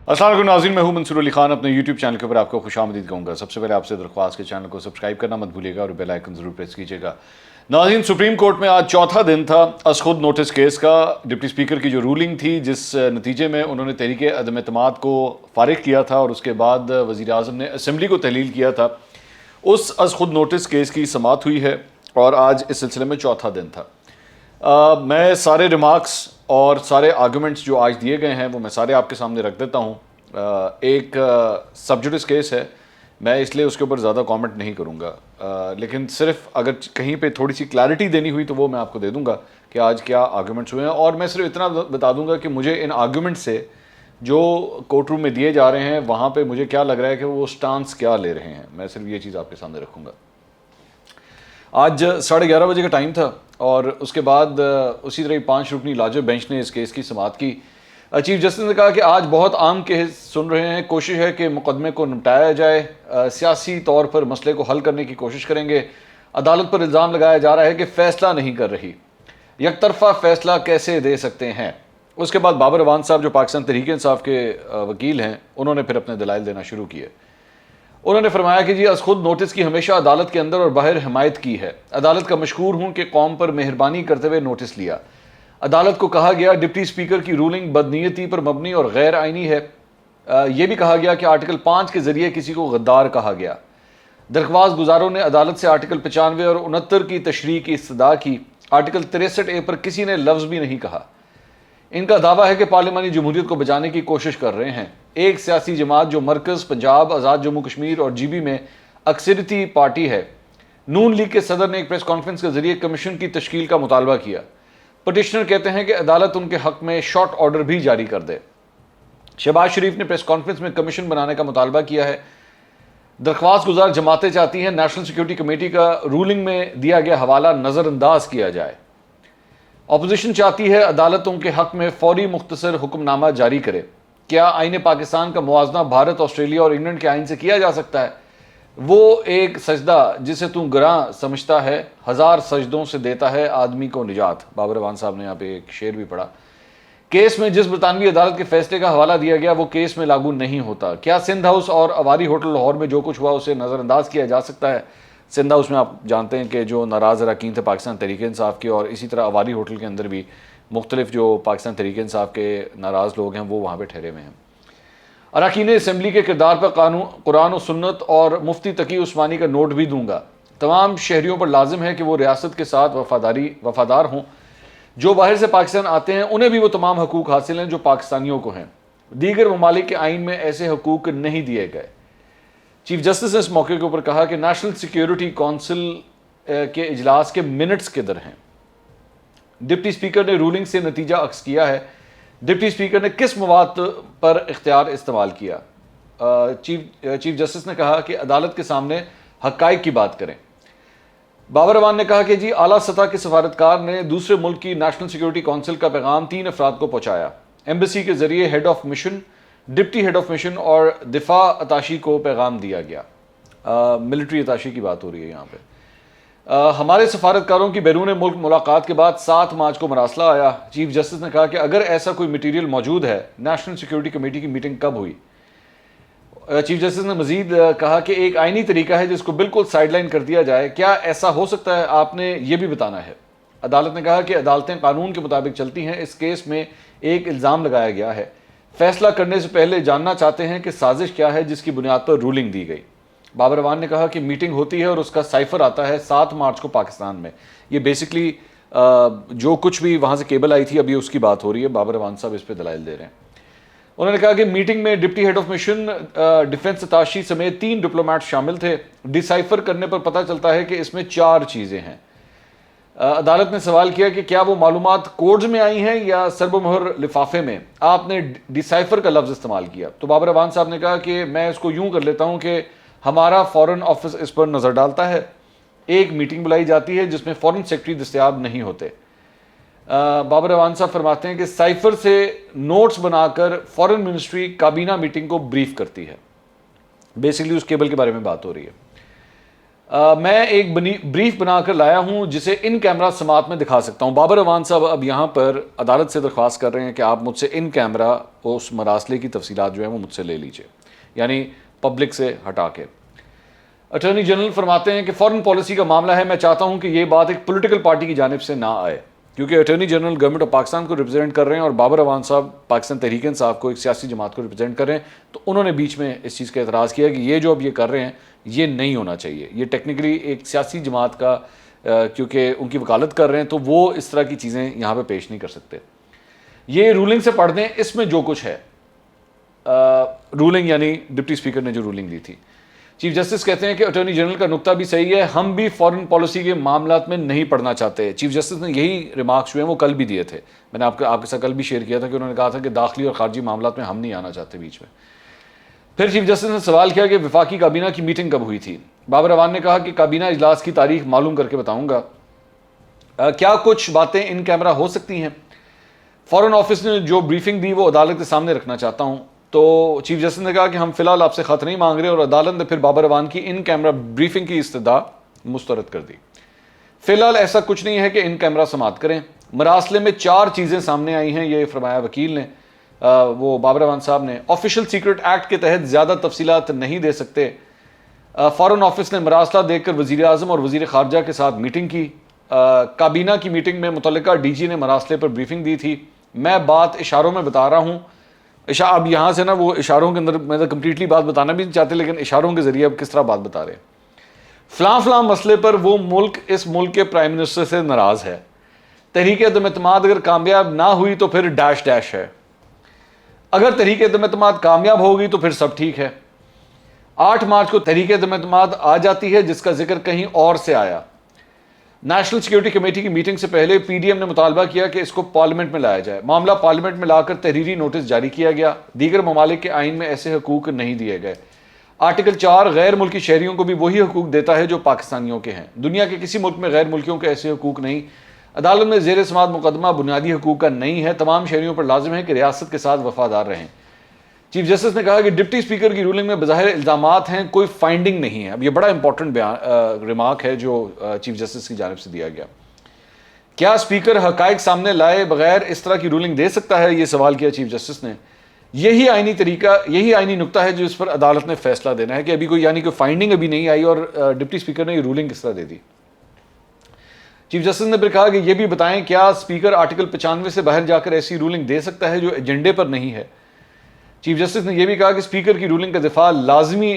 السلام علیکم ناظرین، میں ہوں منصور علی خان، اپنے یوٹیوب چینل کے اوپر آپ کو خوش آمدید کہوں گا۔ سب سے پہلے آپ سے درخواست کے چینل کو سبسکرائب کرنا مت بھولیے گا اور بیل آئیکن ضرور پریس کیجیے گا۔ ناظرین، سپریم کورٹ میں آج چوتھا دن تھا از خود نوٹس کیس کا۔ ڈپٹی اسپیکر کی جو رولنگ تھی، جس نتیجے میں انہوں نے تحریک عدم اعتماد کو فارغ کیا تھا اور اس کے بعد وزیر اعظم نے اسمبلی کو تحلیل کیا تھا، اس از خود نوٹس کیس کی سماعت ہوئی ہے اور آج اس سلسلے میں چوتھا دن تھا۔ میں سارے ریمارکس اور سارے آرگومنٹس جو آج دیے گئے ہیں وہ میں سارے آپ کے سامنے رکھ دیتا ہوں۔ ایک سبجوڈس کیس ہے، میں اس لیے اس کے اوپر زیادہ کامنٹ نہیں کروں گا، لیکن صرف اگر کہیں پہ تھوڑی سی کلیئرٹی دینی ہوئی تو وہ میں آپ کو دے دوں گا کہ آج کیا آرگومنٹس ہوئے ہیں، اور میں صرف اتنا بتا دوں گا کہ مجھے ان آرگومنٹ سے جو کورٹ روم میں دیے جا رہے ہیں وہاں پہ مجھے کیا لگ رہا ہے کہ وہ سٹانس کیا لے رہے ہیں، میں صرف یہ چیز آپ کے سامنے رکھوں گا۔ آج 11:30 بجے کا ٹائم تھا اور اس کے بعد اسی طرح 5 رکنی لاجو بینچ نے اس کیس کی سماعت کی۔ چیف جسٹس نے کہا کہ آج بہت عام کیس سن رہے ہیں، کوشش ہے کہ مقدمے کو نمٹایا جائے، سیاسی طور پر مسئلے کو حل کرنے کی کوشش کریں گے۔ عدالت پر الزام لگایا جا رہا ہے کہ فیصلہ نہیں کر رہی، یک طرفہ فیصلہ کیسے دے سکتے ہیں۔ اس کے بعد بابر اعوان صاحب جو پاکستان تحریک انصاف کے وکیل ہیں، انہوں نے پھر اپنے دلائل دینا شروع کیے۔ انہوں نے فرمایا کہ از خود نوٹس کی ہمیشہ عدالت کے اندر اور باہر حمایت کی ہے۔ عدالت کا مشکور ہوں کہ قوم پر مہربانی کرتے ہوئے نوٹس لیا۔ عدالت کو کہا گیا ڈپٹی اسپیکر کی رولنگ بدنیتی پر مبنی اور غیر آئینی ہے۔ یہ بھی کہا گیا کہ آرٹیکل 5 کے ذریعے کسی کو غدار کہا گیا۔ درخواست گزاروں نے عدالت سے آرٹیکل 95 اور 69 کی تشریح کی استدعا کی۔ آرٹیکل 63A پر کسی نے لفظ بھی نہیں کہا۔ ان کا دعویٰ ہے کہ پارلیمانی جمہوریت کو بچانے کی کوشش کر رہے ہیں۔ ایک سیاسی جماعت جو مرکز، پنجاب، آزاد جموں کشمیر اور GB میں اکثریتی پارٹی ہے، نون لیگ کے صدر نے ایک پریس کانفرنس کے ذریعے کمیشن کی تشکیل کا مطالبہ کیا۔ پٹیشنر کہتے ہیں کہ عدالت ان کے حق میں شارٹ آرڈر بھی جاری کر دے۔ شہباز شریف نے پریس کانفرنس میں کمیشن بنانے کا مطالبہ کیا ہے۔ درخواست گزار جماعتیں چاہتی ہیں نیشنل سیکیورٹی کمیٹی کا رولنگ میں دیا گیا حوالہ نظر انداز کیا جائے۔ اپوزیشن چاہتی ہے عدالت ان کے حق میں فوری مختصر حکم نامہ جاری کرے۔ کیا آئین پاکستان کا موازنہ بھارت، آسٹریلیا اور انگلینڈ کے آئین سے کیا جا سکتا ہے؟ وہ ایک سجدہ جسے تو گراں سمجھتا ہے، 1000 سجدوں سے دیتا ہے آدمی کو نجات۔ بابر اعوان صاحب نے یہاں پہ ایک شعر بھی پڑھا۔ کیس میں جس برطانوی عدالت کے فیصلے کا حوالہ دیا گیا وہ کیس میں لاگو نہیں ہوتا۔ کیا سندھ ہاؤس اور اواری ہوٹل لاہور میں جو کچھ ہوا اسے نظر انداز کیا جا سکتا ہے؟ سندھ ہاؤس میں آپ جانتے ہیں کہ جو ناراض اراکین تھے پاکستان تحریک انصاف کے، اور اسی طرح اواری ہوٹل کے اندر بھی مختلف جو پاکستان تحریک انصاف کے ناراض لوگ ہیں وہ وہاں پہ ٹھہرے ہوئے ہیں۔ اراکین اسمبلی کے کردار پر قرآن و سنت اور مفتی تقی عثمانی کا نوٹ بھی دوں گا۔ تمام شہریوں پر لازم ہے کہ وہ ریاست کے ساتھ وفادار ہوں۔ جو باہر سے پاکستان آتے ہیں انہیں بھی وہ تمام حقوق حاصل ہیں جو پاکستانیوں کو ہیں۔ دیگر ممالک کے آئین میں ایسے حقوق نہیں دیے گئے۔ چیف جسٹس نے اس موقع کے اوپر کہا کہ نیشنل سیکیورٹی کونسل کے اجلاس کے منٹس کدھر ہیں؟ ڈپٹی اسپیکر نے رولنگ سے نتیجہ عکس کیا ہے۔ ڈپٹی اسپیکر نے کس مواد پر اختیار استعمال کیا؟ چیف جسٹس نے کہا کہ عدالت کے سامنے حقائق کی بات کریں۔ بابر اعوان نے کہا کہ اعلیٰ سطح کے سفارتکار نے دوسرے ملک کی نیشنل سیکیورٹی کونسل کا پیغام 3 افراد کو پہنچایا۔ ایمبیسی کے ذریعے head of mission, deputy head of mission اور دفاع اتاشی کو پیغام دیا گیا۔ ملٹری اتاشی کی بات ہو رہی ہے یہاں پہ۔ ہمارے سفارتکاروں کی بیرون ملک ملاقات کے بعد 7 مارچ کو مراسلہ آیا۔ چیف جسٹس نے کہا کہ اگر ایسا کوئی مٹیریل موجود ہے، نیشنل سیکیورٹی کمیٹی کی میٹنگ کب ہوئی؟ چیف جسٹس نے مزید کہا کہ ایک آئینی طریقہ ہے جس کو بالکل سائیڈ لائن کر دیا جائے، کیا ایسا ہو سکتا ہے؟ آپ نے یہ بھی بتانا ہے۔ عدالت نے کہا کہ عدالتیں قانون کے مطابق چلتی ہیں۔ اس کیس میں ایک الزام لگایا گیا ہے، فیصلہ کرنے سے پہلے جاننا چاہتے ہیں کہ سازش کیا ہے جس کی بنیاد پر رولنگ دی گئی۔ بابر اعوان نے کہا کہ میٹنگ ہوتی ہے اور اس کا سائفر آتا ہے 7 مارچ کو پاکستان میں۔ یہ بیسکلی جو کچھ بھی وہاں سے کیبل آئی تھی ابھی اس کی بات ہو رہی ہے۔ بابر اعوان صاحب اس پہ دلائل دے رہے ہیں۔ انہوں نے کہا کہ میٹنگ میں deputy head of mission, defence attache سمیت 3 ڈپلومیٹ شامل تھے۔ ڈیسائفر کرنے پر پتہ چلتا ہے کہ اس میں 4 چیزیں ہیں۔ عدالت نے سوال کیا کہ کیا وہ معلومات کوڈز میں آئی ہیں یا سرب و مہر لفافے میں؟ آپ نے ڈیسائفر کا لفظ استعمال کیا۔ تو بابر اعوان صاحب نے کہا کہ میں اس کو یوں کر لیتا ہوں کہ ہمارا فورن آفس اس پر نظر ڈالتا ہے۔ ایک میٹنگ بلائی جاتی ہے جس میں فورن سیکرٹری دستیاب نہیں ہوتے۔ بابر اعوان صاحب فرماتے ہیں کہ سائفر سے نوٹس بنا کر فورن منسٹری کابینہ میٹنگ کو بریف کرتی ہے۔ بیسکلی اس کیبل کے بارے میں بات ہو رہی ہے۔ میں ایک بریف بنا کر لایا ہوں جسے ان کیمرہ سماعت میں دکھا سکتا ہوں. بابر اعوان صاحب اب یہاں پر عدالت سے درخواست کر رہے ہیں کہ آپ مجھ سے ان کیمرہ اس مراسلے کی تفصیلات جو ہیں وہ مجھ سے لے لیجئے, یعنی پبلک سے ہٹا کے. اٹارنی جنرل فرماتے ہیں کہ فارن پالیسی کا معاملہ ہے, میں چاہتا ہوں کہ یہ بات ایک پولیٹیکل پارٹی کی جانب سے نہ آئے, کیونکہ attorney general government of Pakistan کو ریپرزینٹ کر رہے ہیں اور بابر اعوان صاحب پاکستان تحریک انصاف کو, ایک سیاسی جماعت کو ریپرزینٹ کر رہے ہیں. تو انہوں نے بیچ میں اس چیز کا اعتراض کیا کہ یہ جو اب یہ کر رہے ہیں یہ نہیں ہونا چاہیے, یہ ٹیکنیکلی ایک سیاسی جماعت کا کیونکہ ان کی وکالت کر رہے ہیں تو وہ اس طرح کی چیزیں یہاں پہ پیش نہیں کر سکتے. یہ رولنگ سے پڑھ دیں, اس میں جو کچھ ہے رولنگ یعنی ڈپٹی اسپیکر نے جو رولنگ دی تھی. چیف جسٹس کہتے ہیں کہ اٹارنی جنرل کا نقطہ بھی صحیح ہے, ہم بھی فارن پالیسی کے معاملات میں نہیں پڑھنا چاہتے. چیف جسٹس نے یہی ریمارکس جو ہیں وہ کل بھی دیے تھے, میں نے آپ کے ساتھ کل بھی شیئر کیا تھا کہ انہوں نے کہا تھا کہ داخلی اور خارجی معاملات میں ہم نہیں آنا چاہتے بیچ میں. پھر چیف جسٹس نے سوال کیا کہ وفاقی کابینہ کی میٹنگ کب ہوئی تھی. بابر اعوان نے کہا کہ کابینہ اجلاس کی تاریخ معلوم کر کے بتاؤں گا. کیا کچھ باتیں ان کیمرہ ہو سکتی ہیں؟ فارن آفس نے جو بریفنگ دی وہ عدالت کے سامنے رکھنا چاہتا ہوں. تو چیف جسٹس نے کہا کہ ہم فی الحال آپ سے خط نہیں مانگ رہے, اور عدالت نے پھر بابر اعوان کی ان کیمرہ بریفنگ کی استدعا مسترد کر دی. فی الحال ایسا کچھ نہیں ہے کہ ان کیمرہ سماعت کریں. مراسلے میں 4 چیزیں سامنے آئی ہیں, یہ فرمایا وکیل نے, وہ بابر اعوان صاحب نے. آفیشل سیکرٹ ایکٹ کے تحت زیادہ تفصیلات نہیں دے سکتے. فارن آفس نے مراسلہ دیکھ کر وزیر اعظم اور وزیر خارجہ کے ساتھ میٹنگ کی. کابینہ کی میٹنگ میں متعلقہ ڈی جی نے مراسلے پر بریفنگ دی تھی. میں بات اشاروں میں بتا رہا ہوں. اب یہاں سے نا وہ اشاروں کے اندر میں تو کمپلیٹلی بات بتانا بھی نہیں چاہتے, لیکن اشاروں کے ذریعے اب کس طرح بات بتا رہے ہیں. فلاں فلاں مسئلے پر وہ ملک اس ملک کے پرائم منسٹر سے ناراض ہے. تحریک عدم اعتماد اگر کامیاب نہ ہوئی تو پھر ڈیش ڈیش ہے. اگر تحریک عدم اعتماد کامیاب ہوگی تو پھر سب ٹھیک ہے. 8 مارچ کو تحریک عدم اعتماد آ جاتی ہے جس کا ذکر کہیں اور سے آیا. نیشنل سیکیورٹی کمیٹی کی میٹنگ سے پہلے پی ڈی ایم نے مطالبہ کیا کہ اس کو پارلیمنٹ میں لایا جائے. معاملہ پارلیمنٹ میں لا کر تحریری نوٹس جاری کیا گیا. دیگر ممالک کے آئین میں ایسے حقوق نہیں دیے گئے. آرٹیکل 4 غیر ملکی شہریوں کو بھی وہی حقوق دیتا ہے جو پاکستانیوں کے ہیں. دنیا کے کسی ملک میں غیر ملکیوں کے ایسے حقوق نہیں. عدالت میں زیر سماعت مقدمہ بنیادی حقوق کا نہیں ہے. تمام شہریوں پر لازم ہے کہ ریاست کے ساتھ وفادار رہیں. چیف جسٹس نے کہا کہ ڈپٹی اسپیکر کی رولنگ میں بظاہر الزامات ہیں, کوئی فائنڈنگ نہیں ہے. اب یہ بڑا امپورٹنٹ ریمارک ہے جو چیف جسٹس کی جانب سے دیا گیا. کیا اسپیکر حقائق سامنے لائے بغیر اس طرح کی رولنگ دے سکتا ہے, یہ سوال کیا چیف جسٹس نے. یہی آئینی طریقہ, یہی آئینی نقطہ ہے جو اس پر عدالت نے فیصلہ دینا ہے کہ ابھی کوئی یعنی کوئی فائنڈنگ ابھی نہیں آئی اور ڈپٹی اسپیکر نے یہ رولنگ کس طرح دے دی. چیف جسٹس نے پھر کہا کہ یہ بھی بتائیں کیا اسپیکر آرٹیکل 95 سے باہر جا کر ایسی رولنگ دے سکتا ہے جو ایجنڈے پر نہیں ہے. چیف جسٹس نے یہ بھی کہا کہ اسپیکر کی رولنگ کا دفاع لازمی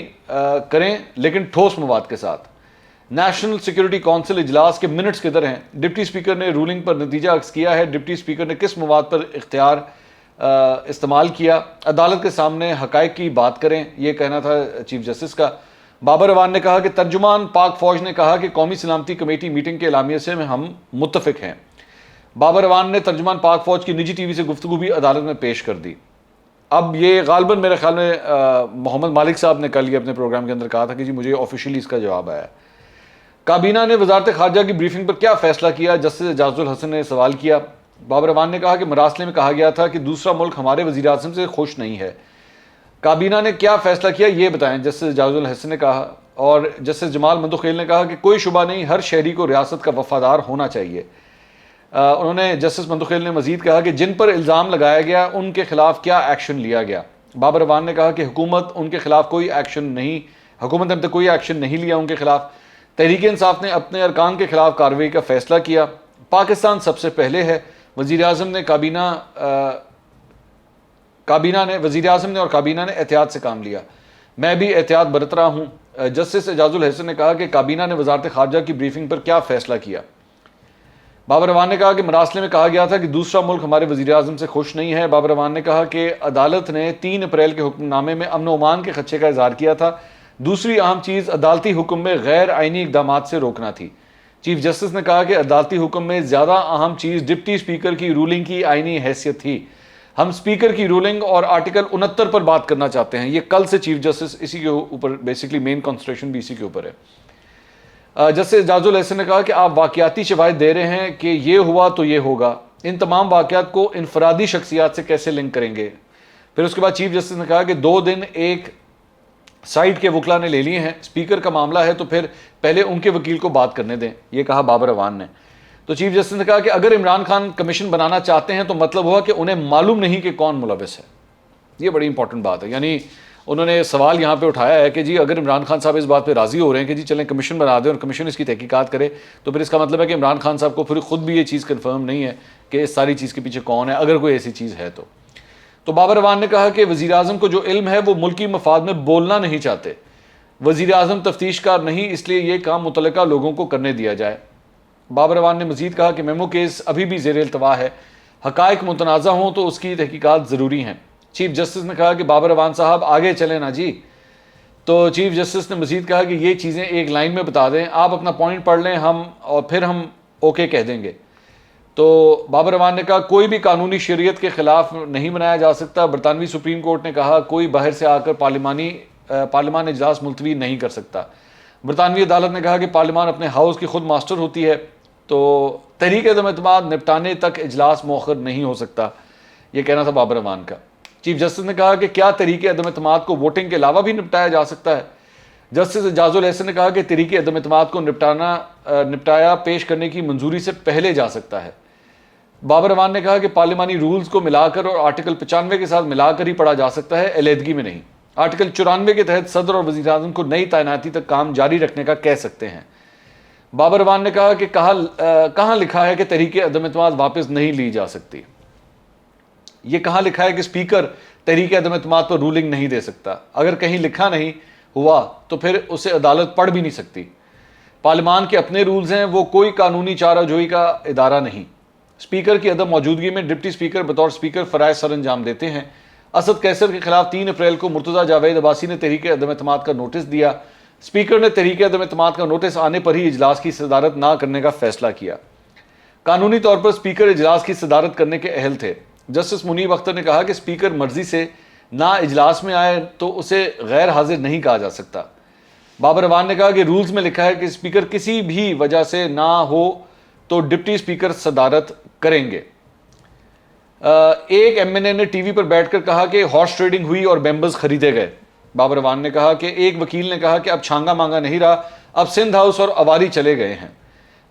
کریں لیکن ٹھوس مواد کے ساتھ. نیشنل سیکیورٹی کونسل اجلاس کے منٹس کدھر ہیں؟ ڈپٹی اسپیکر نے رولنگ پر نتیجہ عکس کیا ہے. ڈپٹی اسپیکر نے کس مواد پر اختیار استعمال کیا؟ عدالت کے سامنے حقائق کی بات کریں, یہ کہنا تھا چیف جسٹس کا. بابر اعوان نے کہا کہ ترجمان پاک فوج نے کہا کہ قومی سلامتی کمیٹی میٹنگ کے اعلامیے سے ہم متفق ہیں. بابر اعوان نے ترجمان پاک فوج کی نجی ٹی وی سے گفتگو بھی عدالت میں پیش کر دی. اب یہ غالباً میرے خیال میں محمد مالک صاحب نے کل یہ اپنے پروگرام کے اندر کہا تھا کہ جی مجھے آفیشیلی اس کا جواب آیا. کابینہ نے وزارت خارجہ کی بریفنگ پر کیا فیصلہ کیا؟ جسٹس اعجاز الحسن نے سوال کیا. بابر اعوان نے کہا کہ مراسلے میں کہا گیا تھا کہ دوسرا ملک ہمارے وزیر اعظم سے خوش نہیں ہے. کابینہ نے کیا فیصلہ کیا یہ بتائیں, جسٹس اعجاز الحسن نے کہا. اور جسٹس جمال مندوخیل نے کہا کہ کوئی شبہ نہیں, ہر شہری کو ریاست کا وفادار ہونا چاہیے. انہوں نے جسٹس مندوخیل نے مزید کہا کہ جن پر الزام لگایا گیا ان کے خلاف کیا ایکشن لیا گیا. بابر اعوان نے کہا کہ حکومت ان کے خلاف کوئی ایکشن نہیں, حکومت نے اب تک کوئی ایکشن نہیں لیا ان کے خلاف. تحریک انصاف نے اپنے ارکان کے خلاف کارروائی کا فیصلہ کیا. پاکستان سب سے پہلے ہے. وزیر اعظم نے اور کابینہ نے احتیاط سے کام لیا. میں بھی احتیاط برت رہا ہوں. جسٹس اعجاز الحسن نے کہا کہ کابینہ نے وزارت خارجہ کی بریفنگ پر کیا فیصلہ کیا. بابر اعوان نے کہا کہ مراسلے میں کہا گیا تھا کہ دوسرا ملک ہمارے وزیر اعظم سے خوش نہیں ہے. بابر اعوان نے کہا کہ عدالت نے 3 اپریل کے حکم نامے میں امن و امان کے خدشے کا اظہار کیا تھا. دوسری اہم چیز عدالتی حکم میں غیر آئینی اقدامات سے روکنا تھی. چیف جسٹس نے کہا کہ عدالتی حکم میں زیادہ اہم چیز ڈپٹی اسپیکر کی رولنگ کی آئینی حیثیت تھی. ہم اسپیکر کی رولنگ اور آرٹیکل 69 پر بات کرنا چاہتے ہیں. یہ کل سے چیف جسٹس اسی کے اوپر بیسکلی مین کنسنٹریشن بھی اسی کے اوپر ہے. جسٹس اعجاز الحسن نے کہا کہ آپ واقعاتی شواہد دے رہے ہیں کہ یہ ہوا تو یہ ہوگا. ان تمام واقعات کو انفرادی شخصیات سے کیسے لنک کریں گے؟ پھر اس کے بعد چیف جسٹس نے کہا کہ 2 دن ایک سائٹ کے وکلا نے لے لیے ہیں، اسپیکر کا معاملہ ہے تو پھر پہلے ان کے وکیل کو بات کرنے دیں، یہ کہا بابر اعوان نے۔ تو چیف جسٹس نے کہا کہ اگر عمران خان کمیشن بنانا چاہتے ہیں تو مطلب ہوا کہ انہیں معلوم نہیں کہ کون ملوث ہے۔ یہ بڑی امپورٹنٹ بات ہے، یعنی انہوں نے سوال یہاں پہ اٹھایا ہے کہ جی اگر عمران خان صاحب اس بات پہ راضی ہو رہے ہیں کہ جی چلیں کمیشن بنا دیں اور کمیشن اس کی تحقیقات کرے، تو پھر اس کا مطلب ہے کہ عمران خان صاحب کو پھر خود بھی یہ چیز کنفرم نہیں ہے کہ اس ساری چیز کے پیچھے کون ہے، اگر کوئی ایسی چیز ہے تو بابر اعوان نے کہا کہ وزیر اعظم کو جو علم ہے وہ ملکی مفاد میں بولنا نہیں چاہتے، وزیر اعظم تفتیش کار نہیں، اس لیے یہ کام متعلقہ لوگوں کو کرنے دیا جائے۔ بابر اعوان نے مزید کہا کہ میمو کیس ابھی بھی زیر التوا ہے، حقائق متنازع ہوں تو اس کی تحقیقات ضروری ہیں۔ چیف جسٹس نے کہا کہ بابر اعوان صاحب آگے چلیں نا جی۔ تو چیف جسٹس نے مزید کہا کہ یہ چیزیں ایک لائن میں بتا دیں، آپ اپنا پوائنٹ پڑھ لیں اور پھر ہم اوکے کہہ دیں گے۔ تو بابر اعوان نے کہا کوئی بھی قانونی شریعت کے خلاف نہیں بنایا جا سکتا۔ برطانوی سپریم کورٹ نے کہا کوئی باہر سے آ کر پارلیمان اجلاس ملتوی نہیں کر سکتا۔ برطانوی عدالت نے کہا کہ پارلیمان اپنے ہاؤس کی خود ماسٹر ہوتی ہے، تو تحریک عدم اعتماد نپٹانے تک اجلاس مؤخر نہیں ہو سکتا، یہ کہنا تھا بابر اعوان کا۔ چیف جسٹس نے کہا کہ کیا تحریک عدم اعتماد کو ووٹنگ کے علاوہ بھی نپٹایا جا سکتا ہے؟ جسٹس اعجاز الحسن نے کہا کہ تحریک عدم اعتماد کو نپٹایا پیش کرنے کی منظوری سے پہلے جا سکتا ہے۔ بابر اعوان نے کہا کہ پارلیمانی رولز کو ملا کر اور آرٹیکل 95 کے ساتھ ملا کر ہی پڑھا جا سکتا ہے، علیحدگی میں نہیں۔ آرٹیکل 94 کے تحت صدر اور وزیر اعظم کو نئی تعیناتی تک کام جاری رکھنے کا کہہ سکتے ہیں۔ بابر اعوان نے کہا کہ کہاں لکھا ہے کہ تحریک عدم اعتماد واپس نہیں لی جا سکتی؟ یہ کہاں لکھا ہے کہ اسپیکر تحریک عدم اعتماد پر رولنگ نہیں دے سکتا؟ اگر کہیں لکھا نہیں ہوا تو پھر اسے عدالت پڑھ بھی نہیں سکتی۔ پارلیمان کے اپنے رولز ہیں، وہ کوئی قانونی چارہ جوئی کا ادارہ نہیں۔ اسپیکر کی عدم موجودگی میں ڈپٹی اسپیکر بطور اسپیکر فرائض سر انجام دیتے ہیں۔ اسد قیصر کے خلاف 3 اپریل کو مرتضیٰ جاوید عباسی نے تحریک عدم اعتماد کا نوٹس دیا۔ اسپیکر نے تحریک عدم اعتماد کا نوٹس آنے پر ہی اجلاس کی صدارت نہ کرنے کا فیصلہ کیا۔ قانونی طور پر اسپیکر اجلاس کی صدارت کرنے کے اہل تھے۔ جسٹس منیب اختر نے کہا کہ اسپیکر مرضی سے نہ اجلاس میں آئے تو اسے غیر حاضر نہیں کہا جا سکتا۔ بابر اعوان نے کہا کہ رولز میں لکھا ہے کہ اسپیکر کسی بھی وجہ سے نہ ہو تو ڈپٹی اسپیکر صدارت کریں گے۔ ایک ایم این اے نے ٹی وی پر بیٹھ کر کہا کہ ہارس ٹریڈنگ ہوئی اور ممبرز خریدے گئے۔ بابر اعوان نے کہا کہ ایک وکیل نے کہا کہ اب چھانگا مانگا نہیں رہا، اب سندھ ہاؤس اور اواری چلے گئے ہیں۔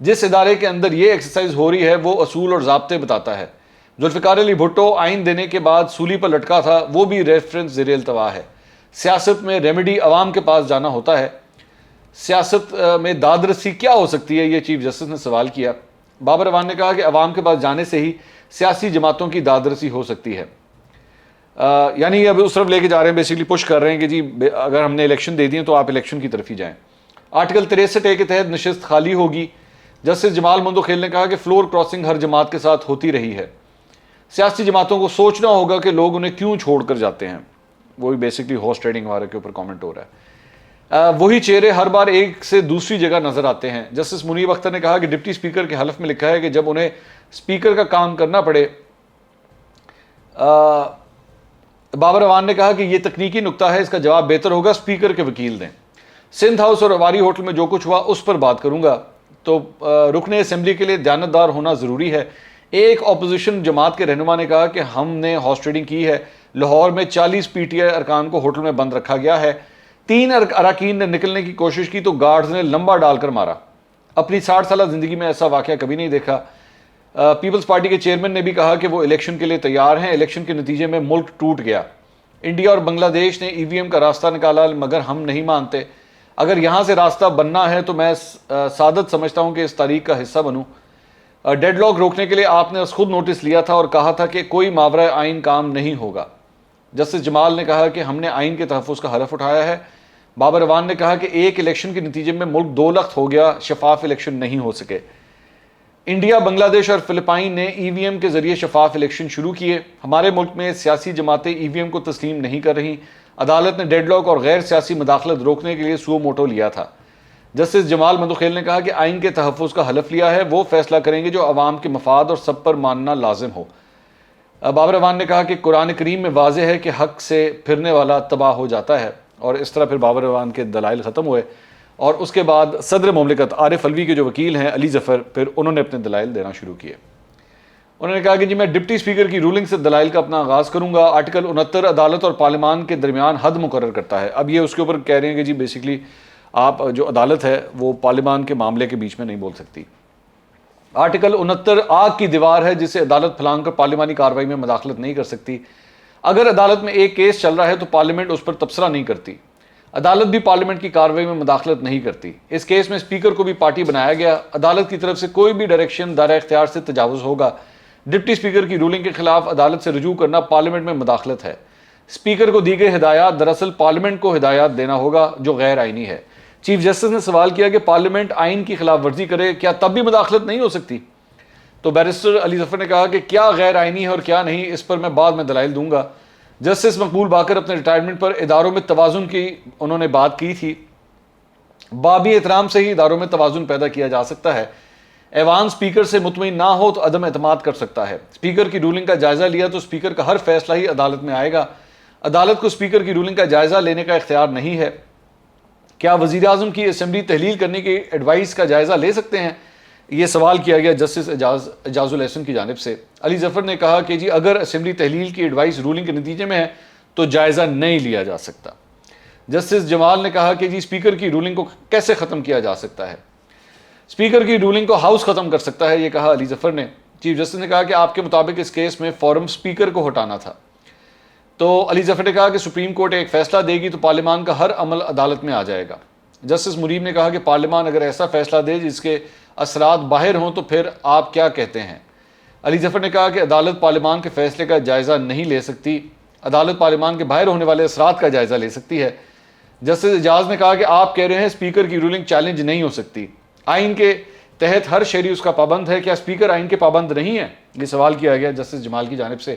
جس ادارے کے اندر یہ ایکسرسائز ہو رہی ہے وہ اصول اور ضابطے بتاتا ہے۔ ذوالفقار علی بھٹو آئین دینے کے بعد سولی پر لٹکا تھا، وہ بھی ریفرنس زیر التوا ہے۔ سیاست میں ریمیڈی عوام کے پاس جانا ہوتا ہے، سیاست میں داد رسی کیا ہو سکتی ہے، یہ چیف جسٹس نے سوال کیا۔ بابر اعوان نے کہا کہ عوام کے پاس جانے سے ہی سیاسی جماعتوں کی داد رسی ہو سکتی ہے، یعنی اب اس طرف لے کے جا رہے ہیں، بیسیکلی پش کر رہے ہیں کہ جی اگر ہم نے الیکشن دے دیے تو آپ الیکشن کی طرف ہی جائیں۔ آرٹیکل 63A کے تحت نشست خالی ہوگی۔ جسٹس جمال مندوخیل نے کہا کہ فلور کراسنگ ہر جماعت کے ساتھ ہوتی رہی ہے، سیاسی جماعتوں کو سوچنا ہوگا کہ لوگ انہیں کیوں چھوڑ کر جاتے ہیں۔ وہی بیسکلی ہارس ٹریڈنگ والے کے اوپر کامنٹ ہو رہا ہے۔ وہی چہرے ہر بار ایک سے دوسری جگہ نظر آتے ہیں۔ جسٹس منیب اختر نے کہا کہ ڈپٹی اسپیکر کے حلف میں لکھا ہے کہ جب انہیں اسپیکر کا کام کرنا پڑے۔ بابر اعوان نے کہا کہ یہ تکنیکی نکتہ ہے، اس کا جواب بہتر ہوگا اسپیکر کے وکیل دیں۔ سندھ ہاؤس اور اواری ہوٹل میں جو کچھ ہوا اس پر بات کروں گا، تو رکن اسمبلی کے لیے دیانتدار ہونا ضروری ہے۔ ایک اپوزیشن جماعت کے رہنما نے کہا کہ ہم نے ہارس ٹریڈنگ کی ہے، لاہور میں 40 پی ٹی آئی ارکان کو ہوٹل میں بند رکھا گیا ہے، 3 اراکین نے نکلنے کی کوشش کی تو گارڈز نے لمبا ڈال کر مارا۔ اپنی 60 سالہ زندگی میں ایسا واقعہ کبھی نہیں دیکھا۔ پیپلز پارٹی کے چیئرمین نے بھی کہا کہ وہ الیکشن کے لیے تیار ہیں، الیکشن کے نتیجے میں ملک ٹوٹ گیا۔ انڈیا اور بنگلہ دیش نے ای وی ایم کا راستہ نکالا مگر ہم نہیں مانتے، اگر یہاں سے راستہ بننا ہے تو میں سعادت سمجھتا ہوں کہ اس تاریخ کا حصہ بنوں۔ ڈیڈ لاک روکنے کے لیے آپ نے خود نوٹس لیا تھا اور کہا تھا کہ کوئی ماورائے آئین کام نہیں ہوگا۔ جسٹس جمال نے کہا کہ ہم نے آئین کے تحفظ کا حلف اٹھایا ہے۔ بابر اعوان نے کہا کہ ایک الیکشن کے نتیجے میں ملک 2 لخت ہو گیا، شفاف الیکشن نہیں ہو سکے۔ انڈیا، بنگلہ دیش اور فلپائن نے ای وی ایم کے ذریعے شفاف الیکشن شروع کیے، ہمارے ملک میں سیاسی جماعتیں ای وی ایم کو تسلیم نہیں کر رہی۔ عدالت نے ڈیڈ لاک اور غیر سیاسی مداخلت روکنے کے لیے سو موٹو لیا تھا۔ جسٹس جمال مندوخیل نے کہا کہ آئین کے تحفظ کا حلف لیا ہے، وہ فیصلہ کریں گے جو عوام کے مفاد اور سب پر ماننا لازم ہو۔ بابر اعوان نے کہا کہ قرآن کریم میں واضح ہے کہ حق سے پھرنے والا تباہ ہو جاتا ہے، اور اس طرح پھر بابر اعوان کے دلائل ختم ہوئے، اور اس کے بعد صدر مملکت عارف علوی کے جو وکیل ہیں علی ظفر، پھر انہوں نے اپنے دلائل دینا شروع کیے۔ انہوں نے کہا کہ جی میں ڈپٹی اسپیکر کی رولنگ سے دلائل کا اپنا آغاز کروں گا. آرٹیکل 69 عدالت اور پارلیمان کے درمیان حد مقرر کرتا ہے. اب یہ اس کے اوپر کہہ رہے ہیں کہ جی بیسکلی آپ جو عدالت ہے وہ پارلیمان کے معاملے کے بیچ میں نہیں بول سکتی. آرٹیکل 69 آگ کی دیوار ہے جسے عدالت پھلانگ کر پارلیمانی کارروائی میں مداخلت نہیں کر سکتی. اگر عدالت میں ایک کیس چل رہا ہے تو پارلیمنٹ اس پر تبصرہ نہیں کرتی. عدالت بھی پارلیمنٹ کی کارروائی میں مداخلت نہیں کرتی. اس کیس میں اسپیکر کو بھی پارٹی بنایا گیا. عدالت کی طرف سے کوئی بھی ڈائریکشن دائرہ اختیار سے تجاوز ہوگا. ڈپٹی اسپیکر کی رولنگ کے خلاف عدالت سے رجوع کرنا پارلیمنٹ میں مداخلت ہے. اسپیکر کو دی گئی ہدایات دراصل پارلیمنٹ کو ہدایات دینا ہوگا جو غیر آئینی ہے. چیف جسٹس نے سوال کیا کہ پارلیمنٹ آئین کی خلاف ورزی کرے کیا تب بھی مداخلت نہیں ہو سکتی؟ تو بیرسٹر علی ظفر نے کہا کہ کیا غیر آئینی ہے اور کیا نہیں اس پر میں بعد میں دلائل دوں گا. جسٹس مقبول باقر اپنے ریٹائرمنٹ پر اداروں میں توازن کی انہوں نے بات کی تھی. بابی احترام سے ہی اداروں میں توازن پیدا کیا جا سکتا ہے. ایوان اسپیکر سے مطمئن نہ ہو تو عدم اعتماد کر سکتا ہے. اسپیکر کی رولنگ کا جائزہ لیا تو اسپیکر کا ہر فیصلہ ہی عدالت میں آئے گا. عدالت کو اسپیکر کی رولنگ کا جائزہ لینے کا اختیار نہیں ہے. کیا وزیر اعظم کی اسمبلی تحلیل کرنے کی ایڈوائس کا جائزہ لے سکتے ہیں؟ یہ سوال کیا گیا جسٹس اعجاز الاحسن کی جانب سے. علی ظفر نے کہا کہ جی اگر اسمبلی تحلیل کی ایڈوائس رولنگ کے نتیجے میں ہے تو جائزہ نہیں لیا جا سکتا. جسٹس جمال نے کہا کہ جی اسپیکر کی رولنگ کو کیسے ختم کیا جا سکتا ہے؟ اسپیکر کی رولنگ کو ہاؤس ختم کر سکتا ہے، یہ کہا علی ظفر نے. چیف جسٹس نے کہا کہ آپ کے مطابق اس کیس میں فورم اسپیکر کو ہٹانا تھا. تو علی ظفر نے کہا کہ سپریم کورٹ ایک فیصلہ دے گی تو پارلیمان کا ہر عمل عدالت میں آ جائے گا. جسٹس مریم نے کہا کہ پارلیمان اگر ایسا فیصلہ دے جس کے اثرات باہر ہوں تو پھر آپ کیا کہتے ہیں؟ علی ظفر نے کہا کہ عدالت پارلیمان کے فیصلے کا جائزہ نہیں لے سکتی. عدالت پارلیمان کے باہر ہونے والے اثرات کا جائزہ لے سکتی ہے. جسٹس اعجاز نے کہا کہ آپ کہہ رہے ہیں اسپیکر کی رولنگ چیلنج نہیں ہو سکتی. آئین کے تحت ہر شہری اس کا پابند ہے. کیا اسپیکر آئین کے پابند نہیں ہے؟ یہ سوال کیا گیا جسٹس جمال کی جانب سے.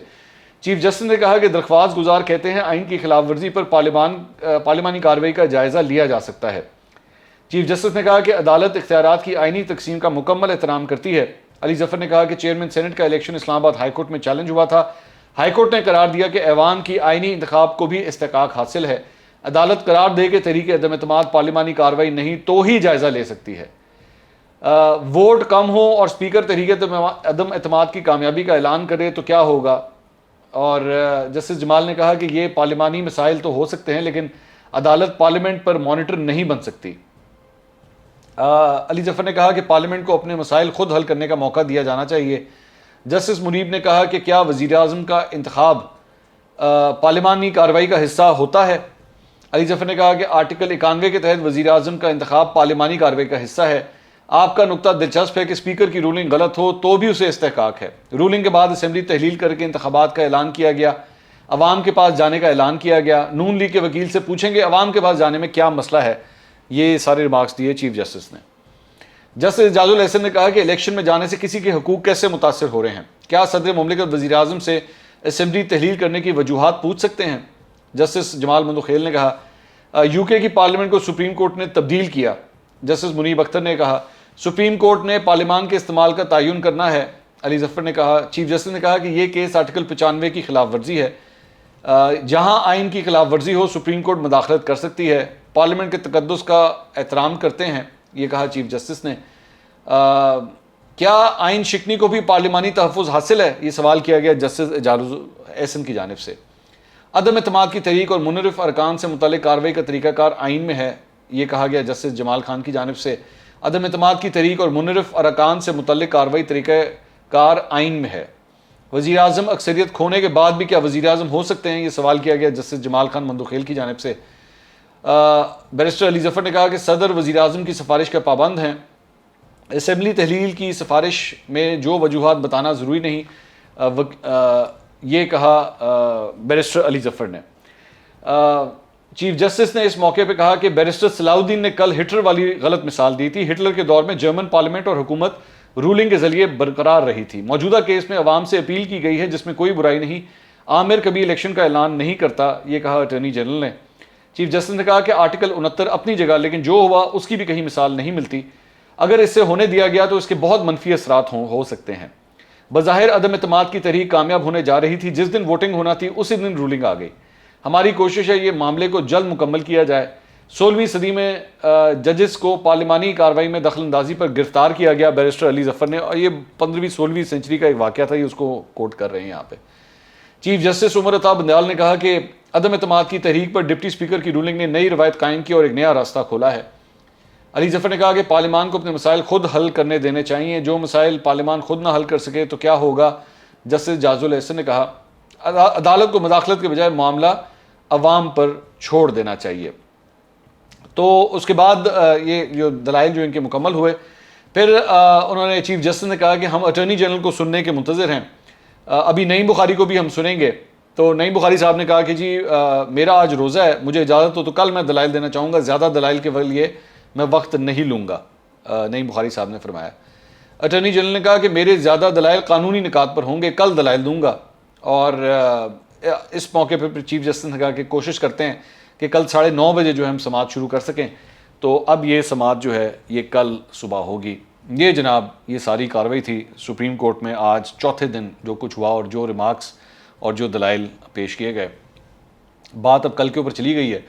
چیف جسٹس نے کہا کہ درخواست گزار کہتے ہیں آئین کی خلاف ورزی پر پارلیمانی کارروائی کا جائزہ لیا جا سکتا ہے. چیف جسٹس نے کہا کہ عدالت اختیارات کی آئینی تقسیم کا مکمل احترام کرتی ہے. علی ظفر نے کہا کہ چیئرمین سینٹ کا الیکشن اسلام آباد ہائی کورٹ میں چیلنج ہوا تھا. ہائی کورٹ نے قرار دیا کہ ایوان کی آئینی انتخاب کو بھی استحقاق حاصل ہے. عدالت قرار دے کہ تحریک عدم اعتماد پارلیمانی کارروائی نہیں تو ہی جائزہ لے سکتی ہے. ووٹ کم ہو اور اسپیکر تحریک عدم اعتماد کی کامیابی کا اعلان کرے تو کیا ہوگا؟ اور جسٹس جمال نے کہا کہ یہ پارلیمانی مسائل تو ہو سکتے ہیں لیکن عدالت پارلیمنٹ پر مانیٹر نہیں بن سکتی. علی ظفر نے کہا کہ پارلیمنٹ کو اپنے مسائل خود حل کرنے کا موقع دیا جانا چاہیے. جسٹس منیب نے کہا کہ کیا وزیر اعظم کا انتخاب پارلیمانی کارروائی کا حصہ ہوتا ہے؟ علی ظفر نے کہا کہ آرٹیکل 91 کے تحت وزیر اعظم کا انتخاب پارلیمانی کارروائی کا حصہ ہے. آپ کا نقطہ دلچسپ ہے کہ اسپیکر کی رولنگ غلط ہو تو بھی اسے استحقاق ہے. رولنگ کے بعد اسمبلی تحلیل کر کے انتخابات کا اعلان کیا گیا. عوام کے پاس جانے کا اعلان کیا گیا. نون لیگ کے وکیل سے پوچھیں گے عوام کے پاس جانے میں کیا مسئلہ ہے. یہ سارے ریمارکس دیے چیف جسٹس نے. جسٹس اعجاز الاحسن نے کہا کہ الیکشن میں جانے سے کسی کے حقوق کیسے متاثر ہو رہے ہیں؟ کیا صدر مملکت وزیر اعظم سے اسمبلی تحلیل کرنے کی وجوہات پوچھ سکتے ہیں؟ جسٹس جمال مندوخیل نے کہا یو کے کی پارلیمنٹ کو سپریم کورٹ نے تبدیل کیا. جسٹس منیب اختر نے کہا سپریم کورٹ نے پارلیمان کے استعمال کا تعین کرنا ہے. علی ظفر نے کہا چیف جسٹس نے کہا کہ یہ کیس آرٹیکل 95 کی خلاف ورزی ہے. جہاں آئین کی خلاف ورزی ہو سپریم کورٹ مداخلت کر سکتی ہے. پارلیمنٹ کے تقدس کا احترام کرتے ہیں، یہ کہا چیف جسٹس نے. کیا آئین شکنی کو بھی پارلیمانی تحفظ حاصل ہے؟ یہ سوال کیا گیا جسٹس اعجاز الاحسن کی جانب سے. عدم اعتماد کی تحریک اور منحرف ارکان سے متعلق کارروائی کا طریقہ کار آئین میں ہے، یہ کہا گیا جسٹس جمال خان کی جانب سے. عدم اعتماد کی تحریک اور منحرف ارکان سے متعلق کارروائی طریقہ کار آئین میں ہے. وزیر اعظم اکثریت کھونے کے بعد بھی کیا وزیر اعظم ہو سکتے ہیں؟ یہ سوال کیا گیا جسٹس جمال خان مندوخیل کی جانب سے. بیرسٹر علی ظفر نے کہا کہ صدر وزیر اعظم کی سفارش کا پابند ہیں. اسمبلی تحلیل کی سفارش میں جو وجوہات بتانا ضروری نہیں، یہ کہا بیرسٹر علی ظفر نے. چیف جسٹس نے اس موقع پہ کہا کہ بیرسٹر صلاح الدین نے کل ہٹلر والی غلط مثال دی تھی. ہٹلر کے دور میں جرمن پارلیمنٹ اور حکومت رولنگ کے ذریعے برقرار رہی تھی. موجودہ کیس میں عوام سے اپیل کی گئی ہے جس میں کوئی برائی نہیں. عامر کبھی الیکشن کا اعلان نہیں کرتا، یہ کہا اٹارنی جنرل نے. چیف جسٹس نے کہا کہ آرٹیکل 69 اپنی جگہ لیکن جو ہوا اس کی بھی کہیں مثال نہیں ملتی. اگر اس سے ہونے دیا گیا تو اس کے بہت منفی اثرات ہو سکتے ہیں. بظاہر عدم اعتماد کی تحریک کامیاب ہونے جا رہی تھی. جس دن ووٹنگ ہونا تھی اسی دن رولنگ آ گئی. ہماری کوشش ہے یہ معاملے کو جلد مکمل کیا جائے. 16ویں صدی میں ججز کو پارلیمانی کارروائی میں دخل اندازی پر گرفتار کیا گیا بیرسٹر علی ظفر نے، اور یہ 15ویں 16ویں سینچری کا ایک واقعہ تھا، یہ اس کو کوٹ کر رہے ہیں یہاں پہ۔ چیف جسٹس عمر عطا بندیال نے کہا کہ عدم اعتماد کی تحریک پر ڈپٹی اسپیکر کی رولنگ نے نئی روایت قائم کی اور ایک نیا راستہ کھولا ہے۔ علی ظفر نے کہا کہ پارلیمان کو اپنے مسائل خود حل کرنے دینے چاہیے، جو مسائل پارلیمان خود نہ حل کر سکے تو کیا ہوگا۔ جسٹس جاز الاحسن نے کہا عدالت کو مداخلت کے بجائے معاملہ عوام پر چھوڑ دینا چاہیے۔ تو اس کے بعد یہ جو دلائل جو ان کے مکمل ہوئے، پھر انہوں نے چیف جسٹس نے کہا کہ ہم اٹارنی جنرل کو سننے کے منتظر ہیں، ابھی نعیم بخاری کو بھی ہم سنیں گے۔ تو نعیم بخاری صاحب نے کہا کہ جی میرا آج روزہ ہے، مجھے اجازت ہو تو کل میں دلائل دینا چاہوں گا، زیادہ دلائل کے لیے میں وقت نہیں لوں گا، نعیم بخاری صاحب نے فرمایا۔ اٹارنی جنرل نے کہا کہ میرے زیادہ دلائل قانونی نکات پر ہوں گے، کل دلائل دوں گا۔ اور اس موقع پہ چیف جسٹس نے کہا کہ کوشش کرتے ہیں کہ کل 9:30 بجے جو ہے ہم سماعت شروع کر سکیں، تو اب یہ سماعت جو ہے یہ کل صبح ہوگی۔ یہ جناب یہ ساری کارروائی تھی سپریم کورٹ میں آج چوتھے دن جو کچھ ہوا اور جو ریمارکس اور جو دلائل پیش کیے گئے۔ بات اب کل کے اوپر چلی گئی ہے،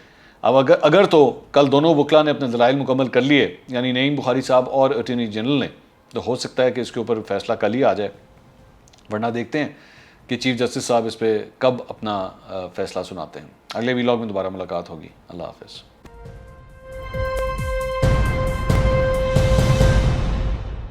اب اگر تو کل دونوں وکلا نے اپنے دلائل مکمل کر لیے، یعنی نعیم بخاری صاحب اور اٹارنی جنرل نے، تو ہو سکتا ہے کہ اس کے اوپر فیصلہ کل ہی آ جائے، ورنہ دیکھتے ہیں کہ چیف جسٹس صاحب اس پہ کب اپنا فیصلہ سناتے ہیں۔ اگلے ویلاگ میں دوبارہ ملاقات ہوگی۔ اللہ حافظ۔